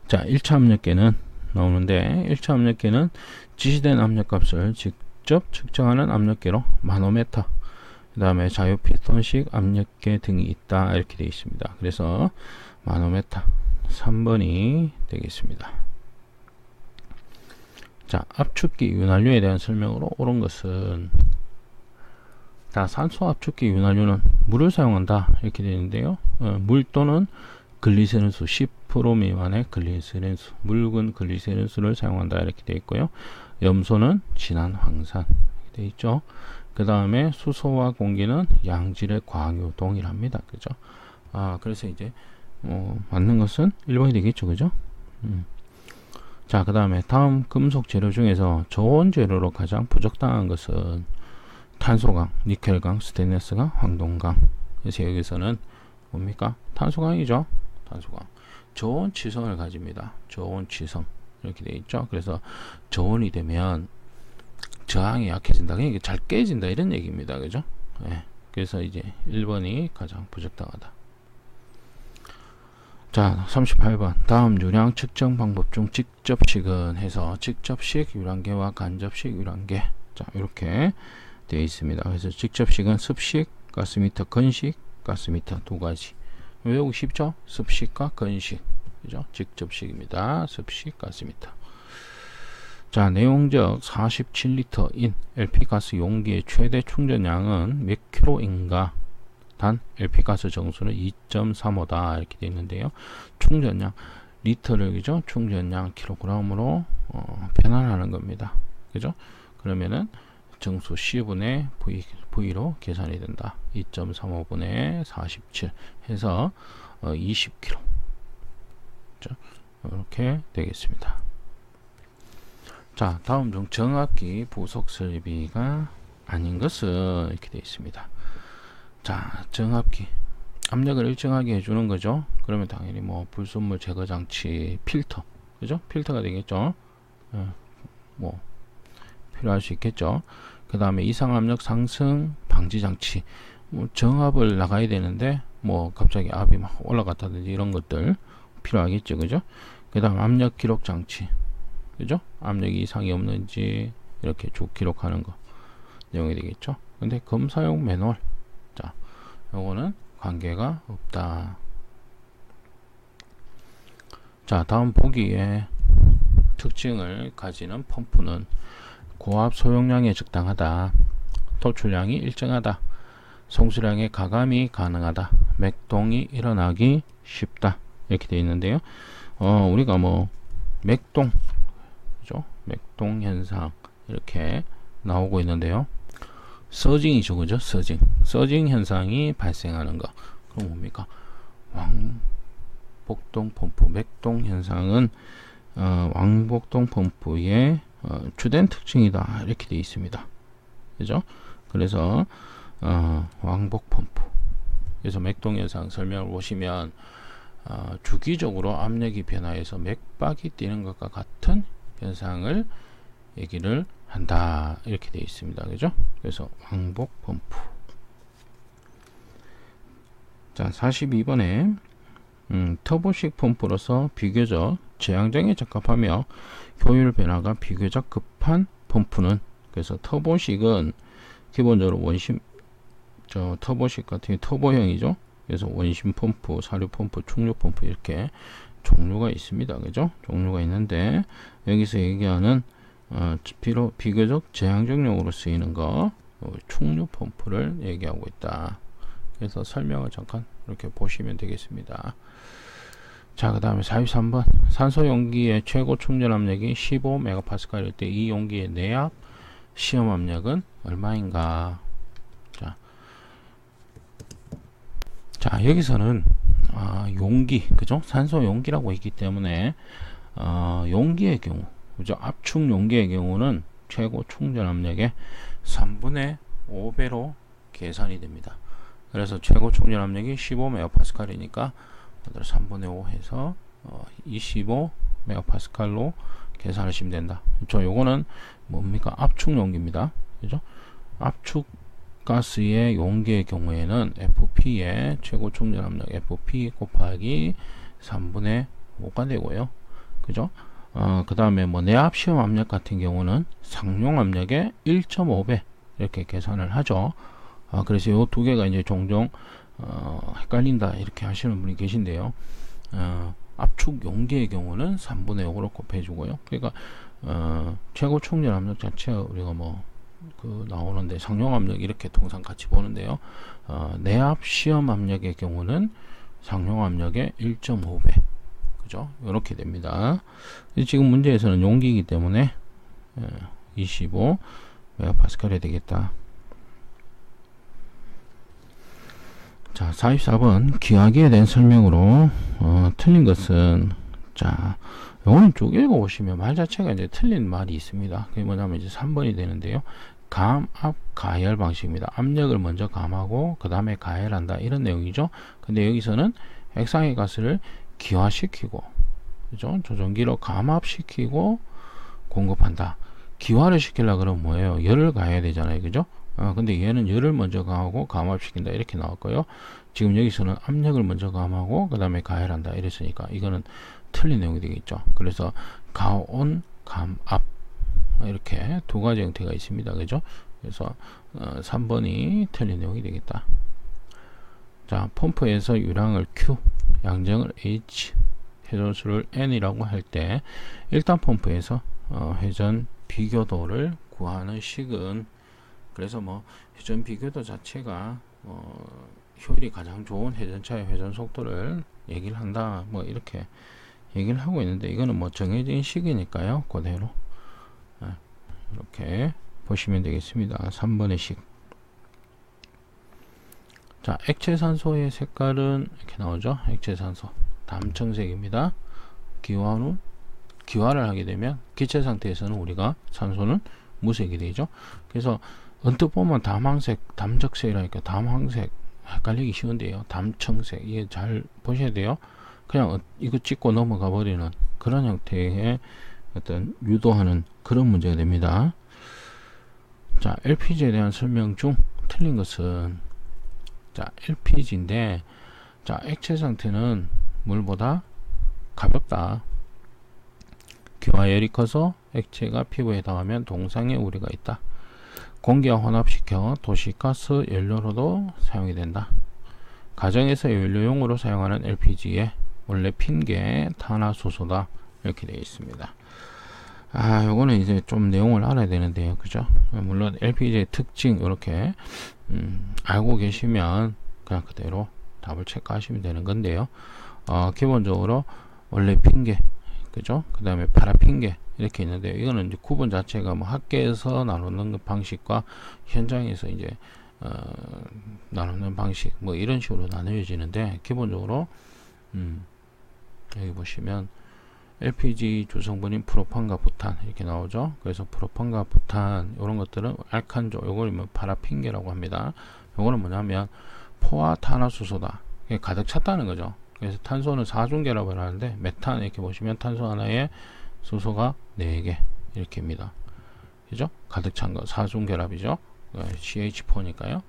자, 1차 압력계는 나오는데, 1차 압력계는 지시된 압력값을 직접 측정하는 압력계로 마노메터, 그 다음에 자유 피스톤식 압력계 등이 있다, 이렇게 되어 있습니다. 그래서 마노메터 3번이 되겠습니다. 자, 압축기 윤활유에 대한 설명으로 옳은 것은, 자, 산소 압축기 윤활유는 물을 사용한다, 이렇게 되는데요. 물 또는 글리세린수 10% 미만의 글리세린수, 묽은 글리세린수를 사용한다, 이렇게 되어 있고요. 염소는 진한 황산 이렇게 되어 있죠. 그 다음에 수소와 공기는 양질의 광유, 동일합니다. 그죠? 그래서 이제 맞는 것은 1번이 되겠죠. 그죠? 자, 그 다음에 다음 금속 재료 중에서 저온 재료로 가장 부적당한 것은 탄소강, 니켈강, 스테인리스강, 황동강. 그래서 여기서는 뭡니까? 탄소강이죠. 탄소강. 저온 치성을 가집니다. 저온 치성 이렇게 되어 있죠. 그래서 저온이 되면 저항이 약해진다, 그러니까 잘 깨진다, 이런 얘기입니다. 그죠? 네. 그래서 이제 1번이 가장 부적당하다. 자, 38번. 다음 유량 측정 방법 중 직접식은 해서 직접식 유량계와 간접식 유량계, 자, 이렇게 되어 있습니다. 그래서 직접식은 습식, 가스미터, 건식, 가스미터 두 가지. 외우기 쉽죠? 습식과 건식, 그죠? 직접식입니다. 습식, 가스미터. 자, 내용적 47리터인 LP가스 용기의 최대 충전량은 몇 킬로인가? 단 LP가스 정수는 2.35다, 이렇게 되어 있는데요. 충전량, 리터를, 그죠? 충전량 킬로그램으로 변환하는 겁니다. 그죠? 그러면은 정수 C분의 V로 계산이 된다. 2.35분의 47 해서 20kg. 이렇게 되겠습니다. 자, 다음 중 정압기 부속 설비가 아닌 것은 이렇게 되어 있습니다. 자, 정압기 압력을 일정하게 해주는 거죠. 그러면 당연히 뭐 불순물 제거 장치, 필터, 그죠? 필터가 되겠죠. 뭐 필요할 수 있겠죠. 그 다음에 이상 압력 상승 방지 장치, 뭐 정압을 나가야 되는데 뭐 갑자기 압이 막 올라갔다든지 이런 것들 필요하겠죠. 그죠? 그 다음 압력 기록 장치, 그죠? 압력이 이상이 없는지 이렇게 쭉 기록하는 거 내용이 되겠죠. 근데 검사용 매뉴얼, 자, 요거는 관계가 없다. 자, 다음 보기에 특징을 가지는 펌프는 고압 소용량에 적당하다, 도출량이 일정하다, 송수량의 가감이 가능하다, 맥동이 일어나기 쉽다, 이렇게 되어 있는데요. 우리가 뭐 맥동, 그죠? 맥동 현상 이렇게 나오고 있는데요. 서징이죠, 그죠? 서징 현상이 발생하는 거. 그럼 뭡니까? 왕복동 펌프 맥동 현상은 왕복동 펌프의 주된 특징이다, 이렇게 되어 있습니다. 그죠? 그래서 왕복 펌프, 그래서 맥동 현상 설명을 보시면 주기적으로 압력이 변화해서 맥박이 뛰는 것과 같은 현상을 얘기를 한다 이렇게 되어 있습니다. 그죠? 그래서 왕복 펌프. 자 42번에 터보식 펌프로서 비교적 제한정에 적합하며 효율 변화가 비교적 급한 펌프는, 그래서 터보식은 기본적으로 원심 터보식 같은 게 터보형이죠. 그래서 원심 펌프, 사료 펌프, 충료 펌프 이렇게 종류가 있습니다. 그죠? 종류가 있는데 여기서 얘기하는 비교적 제한적용으로 쓰이는 거 충료 펌프를 얘기하고 있다. 그래서 설명을 잠깐 이렇게 보시면 되겠습니다. 자, 그 다음에 43번 산소 용기의 최고 충전 압력이 15MPa일 때 이 용기의 내압 시험 압력은 얼마인가. 자 여기서는 용기, 그죠? 산소 용기라고 있기 때문에 용기의 경우, 그죠? 압축 용기의 경우는 최고 충전 압력의 3분의 5배로 계산이 됩니다. 그래서 최고 충전 압력이 15MPa이니까 3분의 5 해서 25MPa로 계산하시면 된다. 요거는 뭡니까? 압축 용기입니다. 그죠? 압축 가스의 용기의 경우에는 FP의 최고 충전 압력 FP 곱하기 3분의 5가 되고요. 그죠? 그 다음에 뭐 내압 시험 압력 같은 경우는 상용 압력의 1.5배 이렇게 계산을 하죠. 그래서 요 두 개가 이제 종종 헷갈린다 이렇게 하시는 분이 계신데요. 압축 용기의 경우는 3분의 5로 곱해주고요. 그러니까 최고 충전 압력 자체가 우리가 나오는데 상용 압력 이렇게 통상 같이 보는데요. 내압 시험 압력의 경우는 상용 압력의 1.5배, 그죠? 이렇게 됩니다. 지금 문제에서는 용기이기 때문에 25MPa이 되겠다. 자 44번 기하기에 대한 설명으로 틀린 것은, 자 요거는 쭉 읽어보시면 말 자체가 이제 틀린 말이 있습니다. 그게 뭐냐면 이제 3번이 되는데요. 감압 가열 방식입니다. 압력을 먼저 감하고 그 다음에 가열한다 이런 내용이죠. 근데 여기서는 액상의 가스를 기화시키고, 그죠? 조정기로 감압시키고 공급한다. 기화를 시키려고 그러면 뭐예요? 열을 가해야 되잖아요. 그죠? 근데 얘는 열을 먼저 가하고 감압시킨다 이렇게 나왔고요. 지금 여기서는 압력을 먼저 감하고 그 다음에 가열한다 이랬으니까 이거는 틀린 내용이 되겠죠. 그래서 가온, 감압 이렇게 두 가지 형태가 있습니다. 그죠? 그래서 3번이 틀린 내용이 되겠다. 자, 펌프에서 유량을 Q, 양정을 H, 회전수를 N이라고 할 때 일단 펌프에서 회전 비교도를 구하는 식은, 그래서 회전 비교도 자체가 효율이 가장 좋은 회전차의 회전 속도를 얘기를 한다 이렇게 얘기를 하고 있는데, 이거는 정해진 식이니까요. 그대로 이렇게 보시면 되겠습니다. 3번의 식. 자, 액체산소의 색깔은 이렇게 나오죠. 액체산소 담청색입니다. 기화 후 기화를 하게 되면 기체 상태에서는 우리가 산소는 무색이 되죠. 그래서 언뜻 보면 담황색, 담적색이라니까 담황색 헷갈리기 쉬운데요. 담청색 이게 잘 보셔야 돼요. 그냥 이거 찍고 넘어가 버리는 그런 형태의 어떤 유도하는 그런 문제가 됩니다. 자, LPG에 대한 설명 중 틀린 것은, 자, LPG인데, 자, 액체 상태는 물보다 가볍다. 기화열이 커서 액체가 피부에 닿으면 동상의 우려가 있다. 공기와 혼합시켜 도시가스 연료로도 사용이 된다. 가정에서 연료용으로 사용하는 LPG에 원래 핀게 탄화수소다 이렇게 되어 있습니다. 요거는 이제 좀 내용을 알아야 되는데요. 그죠? 물론 LPG의 특징 이렇게 알고 계시면 그냥 그대로 답을 체크하시면 되는 건데요. 기본적으로 원래 핀게, 그죠? 그 다음에 파라핀게 이렇게 있는데, 이거는 이제 구분 자체가 학계에서 나누는 방식과 현장에서 이제 나누는 방식 이런 식으로 나누어지는데, 기본적으로 여기 보시면 LPG 주성분인 프로판과 부탄 이렇게 나오죠. 그래서 프로판과 부탄 이런 것들은 알칸조, 요걸 파라핀게라고 합니다. 요거는 뭐냐면 포화 탄화수소다, 가득 찼다는 거죠. 그래서 탄소는 4중계라고 하는데, 메탄 이렇게 보시면 탄소 하나에 수소가 4개 이렇게입니다. 그죠? 가득 찬 거 사중 결합이죠. CH4니까요.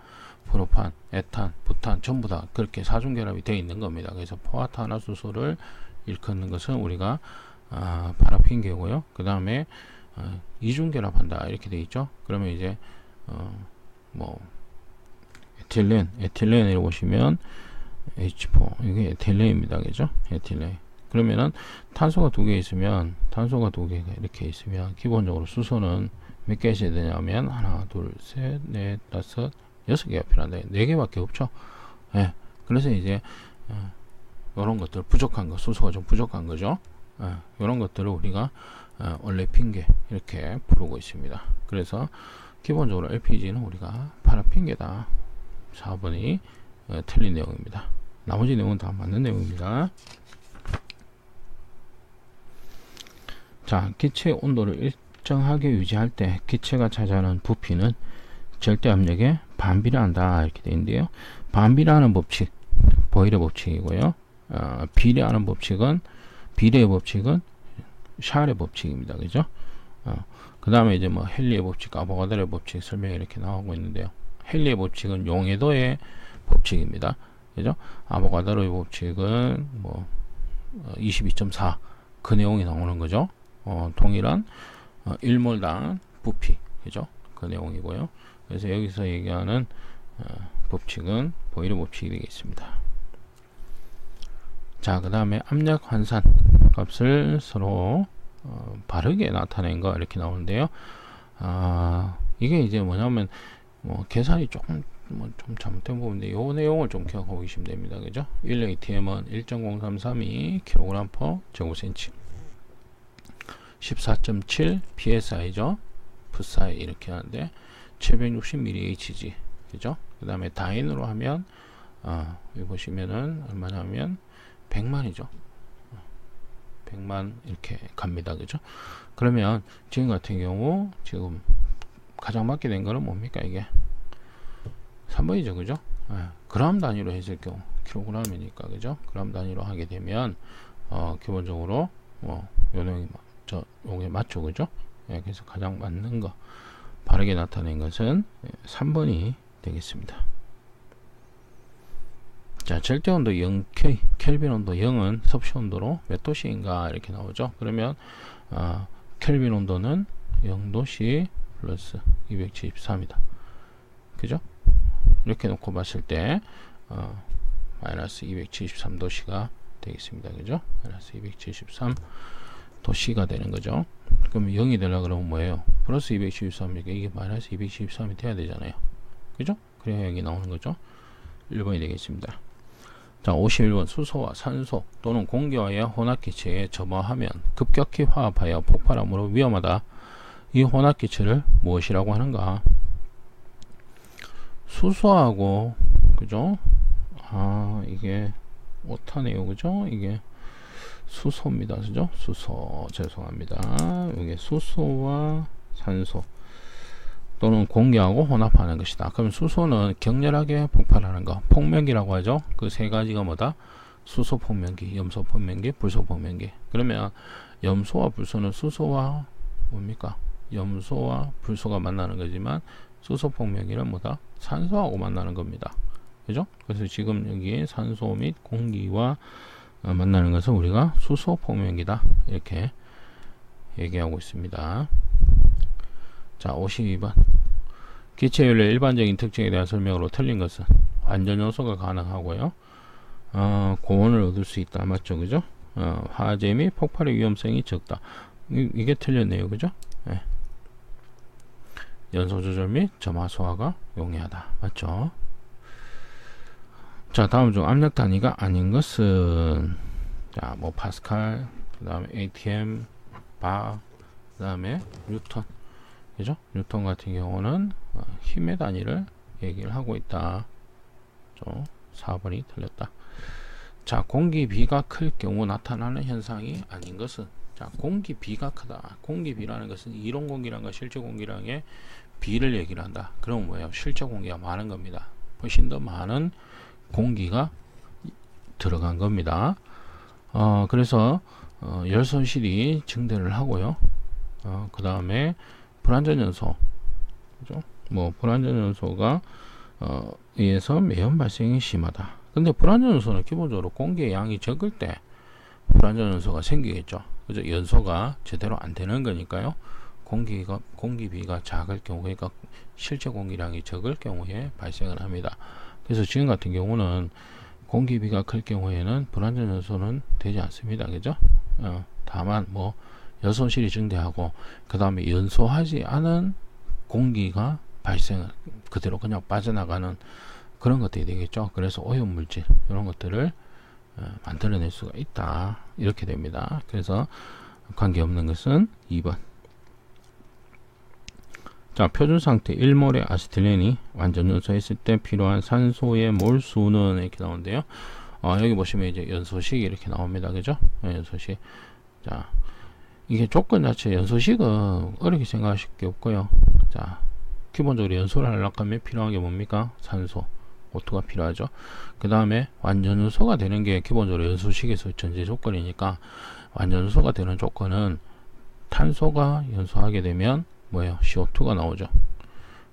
프로판, 에탄, 부탄 전부 다 그렇게 사중 결합이 되어 있는 겁니다. 그래서 포화탄화수소를 일컫는 것은 우리가 파라핀계고요. 그 다음에 이중 결합한다 이렇게 되어 있죠. 그러면 이제 뭐 에틸렌을 보시면 H4 이게 에틸렌입니다. 그죠? 에틸렌. 그러면은 탄소가 두 개 있으면 탄소가 두 개가 이렇게 있으면 기본적으로 수소는 몇 개 있어야 되냐면 하나, 둘, 셋, 넷, 다섯, 6개가 필요한데 4개밖에 없죠. 예. 그래서 이제 이런 것들 부족한 거, 수소가 좀 부족한 거죠. 이런 것들을 우리가 올레핀계 이렇게 부르고 있습니다. 그래서 기본적으로 LPG는 우리가 파라핀계다. 4번이 틀린 내용입니다. 나머지 내용은 다 맞는 내용입니다. 자, 기체 온도를 일정하게 유지할 때 기체가 차지하는 부피는 절대 압력에 반비례한다 이렇게 되어 있는데요. 반비례하는 법칙 보일의 법칙이고요. 비례하는 법칙은 비례의 법칙은 샤르의 법칙입니다. 그죠? 그 다음에 이제 뭐 헨리의 법칙, 아보가드로의 법칙 설명이 이렇게 나오고 있는데요. 헨리의 법칙은 용해도의 법칙입니다. 그죠? 아보가드로의 법칙은 뭐 22.4 그 내용이 나오는 거죠. 동일한 1몰당 부피, 그죠? 그 내용이고요. 그래서 여기서 얘기하는 법칙은 보일의 법칙이 되겠습니다. 자, 그 다음에 압력 환산 값을 서로 바르게 나타낸 거 이렇게 나오는데요. 이게 이제 뭐냐면 계산이 조금 좀 잘못된 부분인데 요 내용을 좀 기억하고 계시면 됩니다. 그죠? 1ATM은 1.0332kg/제곱cm 14.7 psi죠. 풋사이 이렇게 하는데 760mHg 그죠? 그 다음에 다인으로 하면 여기 보시면은 얼마냐면 100만이죠. 100만 이렇게 갑니다. 그죠? 그러면 지금 같은 경우 지금 가장 맞게 된 거는 뭡니까? 이게 3번이죠. 그죠? 그람 단위로 했을 경우 킬로그램이니까 그죠? 그람 단위로 하게 되면 기본적으로 요 내용이 요게 맞죠. 그죠? 그래서 가장 맞는 거 바르게 나타낸 것은 3번이 되겠습니다. 자, 절대 온도 0K, 켈빈 온도 0은 섭씨 온도로 몇 도씨인가 이렇게 나오죠. 그러면 켈빈 온도는 0도씨 플러스 273이다. 그죠? 이렇게 놓고 봤을 때 마이너스 273도씨가 되겠습니다. 그죠? 마이너스 273도씨가 되는 거죠. 그럼 0이 되려고 그러면 뭐예요? 플러스 273이니까 이게 마이너스 273이 돼야 되잖아요. 그죠? 그래야 여기 나오는 거죠. 1번이 되겠습니다. 자, 51번 수소와 산소 또는 공기와의 혼합기체에 점화하면 급격히 화합하여 폭발함으로 위험하다. 이 혼합기체를 무엇이라고 하는가? 수소하고 그죠? 이게 오타네요. 그죠? 이게 수소입니다. 그죠? 수소 죄송합니다. 이게 수소와 산소 또는 공기하고 혼합하는 것이다. 그럼 수소는 격렬하게 폭발하는 거, 폭명기라고 하죠. 그 세 가지가 뭐다? 수소 폭명기, 염소 폭명기, 불소 폭명기. 그러면 염소와 불소는 수소와 뭡니까? 염소와 불소가 만나는 거지만 수소 폭명기는 뭐다? 산소하고 만나는 겁니다. 그죠? 그래서 지금 여기 산소 및 공기와 만나는 것은 우리가 수소 폭명기다. 이렇게 얘기하고 있습니다. 자, 52번. 기체연료의 일반적인 특징에 대한 설명으로 틀린 것은 완전 요소가 가능하고요. 고온을 얻을 수 있다. 맞죠? 그죠? 화재 및 폭발의 위험성이 적다. 이게 틀렸네요. 그죠? 네. 연소 조절 및 점화 소화가 용이하다. 맞죠? 자, 다음 중 압력 단위가 아닌 것은 자, 뭐 파스칼, 그 다음에 ATM, 바, 그 다음에 뉴턴. 그죠? 뉴턴 같은 경우는 힘의 단위를 얘기를 하고 있다. 4번이 틀렸다. 자, 공기비가 클 경우 나타나는 현상이 아닌 것은 자, 공기비가 크다. 공기비라는 것은 이론 공기랑과 실제 공기랑의 비를 얘기를 한다. 그럼 뭐예요? 실제 공기가 많은 겁니다. 훨씬 더 많은 공기가 들어간 겁니다. 그래서 열 손실이 증대를 하고요. 그 다음에 불완전 연소, 그죠? 뭐 불완전 연소가 의해서 매연 발생이 심하다. 근데 불완전 연소는 기본적으로 공기의 양이 적을 때 불완전 연소가 생기겠죠. 그죠? 연소가 제대로 안 되는 거니까요. 공기비가 작을 경우, 그러니까 실제 공기량이 적을 경우에 발생을 합니다. 그래서 지금 같은 경우는 공기비가 클 경우에는 불완전 연소는 되지 않습니다. 그죠? 다만 뭐 여소실이 증대하고 그 다음에 연소하지 않은 공기가 발생을 그대로 그냥 빠져나가는 그런 것들이 되겠죠. 그래서 오염물질 이런 것들을 만들어낼 수가 있다. 이렇게 됩니다. 그래서 관계없는 것은 2번. 자, 표준 상태 1몰의 아세틸렌이 완전 연소했을 때 필요한 산소의 몰수는 이렇게 나오는데요. 여기 보시면 이제 연소식이 이렇게 나옵니다. 그죠? 연소식. 자, 이게 조건 자체 연소식은 어렵게 생각하실 게 없고요. 자, 기본적으로 연소를 하려고 하면 필요한 게 뭡니까? 산소, O2가 필요하죠. 그 다음에 완전 연소가 되는 게 기본적으로 연소식에서 전제 조건이니까, 완전 연소가 되는 조건은 탄소가 연소하게 되면 뭐예요? CO2가 나오죠.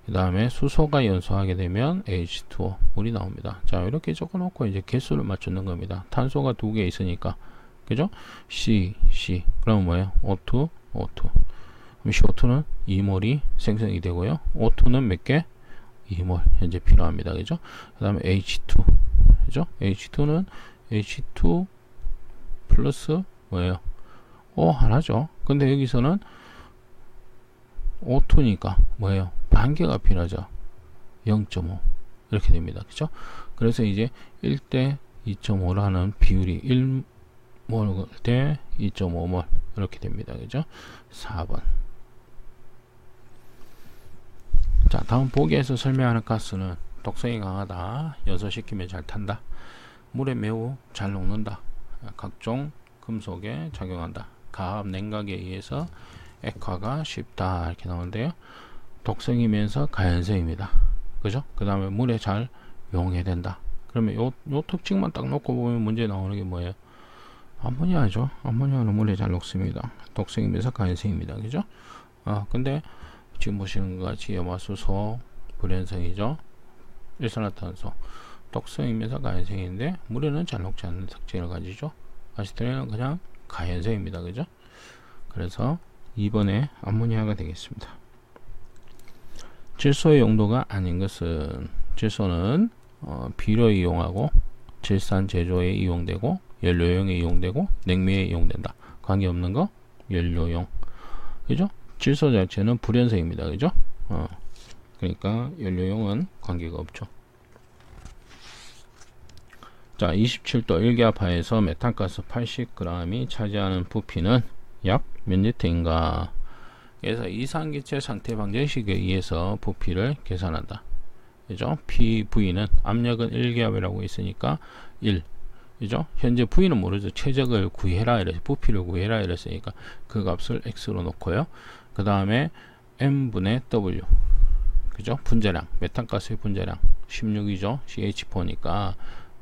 그 다음에 수소가 연소하게 되면 H2O, 물이 나옵니다. 자, 이렇게 적어놓고 이제 개수를 맞추는 겁니다. 탄소가 2개 있으니까, 그죠? C. 그럼 뭐예요? O2. CO2는 2몰이 생성이 되고요. O2는 몇 개? 2몰 현재 필요합니다. 그죠? 그 다음에 H2. 그죠? H2는 H2 플러스 뭐예요? O 하나죠. 근데 여기서는 O2니까 뭐예요? 반개가 필요하죠. 0.5 이렇게 됩니다. 그죠? 그래서 이제 1대 2.5라는 비율이 1몰 대 2.5몰 이렇게 됩니다. 그죠? 4번. 자, 다음 보기에서 설명하는 가스는 독성이 강하다, 연소시키면 잘 탄다, 물에 매우 잘 녹는다, 각종 금속에 작용한다, 가압 냉각에 의해서 액화가 쉽다 이렇게 나오는데요. 독성이면서 가연성입니다. 그죠? 그 다음에 물에 잘 용해된다. 그러면 요 특징만 딱 놓고 보면 문제 나오는 게 뭐예요? 암모니아죠. 암모니아는 물에 잘 녹습니다. 독성이면서 가연성입니다. 그죠? 근데 지금 보시는 것 같이 염화수소 불연성이죠. 일산화탄소 독성이면서 가연성인데 물에는 잘 녹지 않는 특징을 가지죠. 아시트렌은 그냥 가연성입니다. 그죠? 그래서 2번에 암모니아가 되겠습니다. 질소의 용도가 아닌 것은, 질소는 비료에 이용하고 질산 제조에 이용되고 연료용에 이용되고 냉매에 이용된다. 관계없는 거 연료용. 그죠? 질소 자체는 불연성입니다. 그죠? 그러니까 연료용은 관계가 없죠. 자, 27도 1기압하에서 메탄가스 80g이 차지하는 부피는 약 몇 리터인가? 그래서 이산기체 상태 방정식에 의해서 부피를 계산한다. 그죠? PV는 압력은 1기압이라고 있으니까 1. 그죠? 현재 V는 모르죠. 최적을 구해라 이래서 부피를 구해라 이랬으니까 그 값을 X로 놓고요. 그 다음에 M분의 W. 그죠? 분자량, 메탄가스의 분자량 16이죠. CH4니까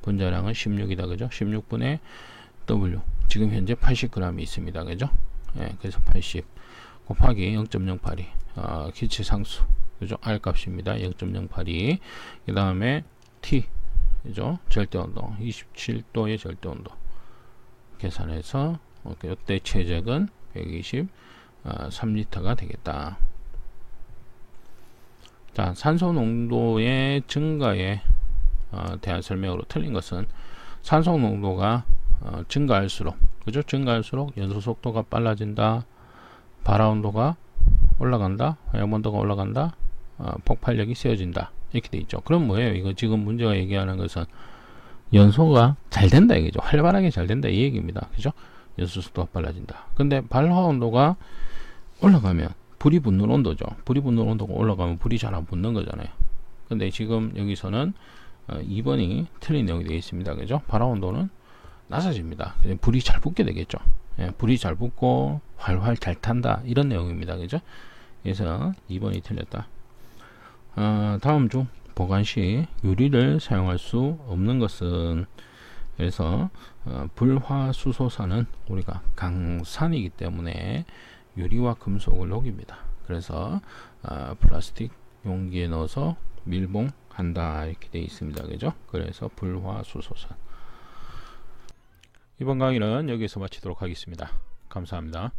분자량은 16이다. 그죠? 16분의 W. 지금 현재 80g이 있습니다. 그죠? 예, 그래서 80 곱하기 0.082 기체 상수. 그죠? R 값입니다. 0.082. 그 다음에 T. 그죠? 절대온도 27도의 절대온도 계산해서 이때 최적은 123리터가 되겠다. 자, 산소 농도의 증가에 대한 설명으로 틀린 것은, 산소 농도가 증가할수록, 그죠? 증가할수록 연소 속도가 빨라진다, 발화 온도가 올라간다, 화염 온도가 올라간다, 폭발력이 세워진다 이렇게 돼 있죠. 그럼 뭐예요? 이거 지금 문제가 얘기하는 것은 연소가 잘 된다 이거죠. 활발하게 잘 된다 이 얘기입니다. 그죠? 연소 속도가 빨라진다. 근데 발화 온도가 올라가면 불이 붙는 온도죠. 불이 붙는 온도가 올라가면 불이 잘 안 붙는 거잖아요. 근데 지금 여기서는 2번이 틀린 내용이 되어 있습니다. 그죠? 발화 온도는 낮아집니다. 불이 잘 붙게 되겠죠. 예, 불이 잘 붙고 활활 잘 탄다 이런 내용입니다. 그죠? 그래서 2번이 틀렸다. 다음 중 보관 시 유리를 사용할 수 없는 것은, 그래서 불화수소산은 우리가 강산이기 때문에 유리와 금속을 녹입니다. 그래서 플라스틱 용기에 넣어서 밀봉한다 이렇게 되어 있습니다. 그죠? 그래서 불화수소산. 이번 강의는 여기서 마치도록 하겠습니다. 감사합니다.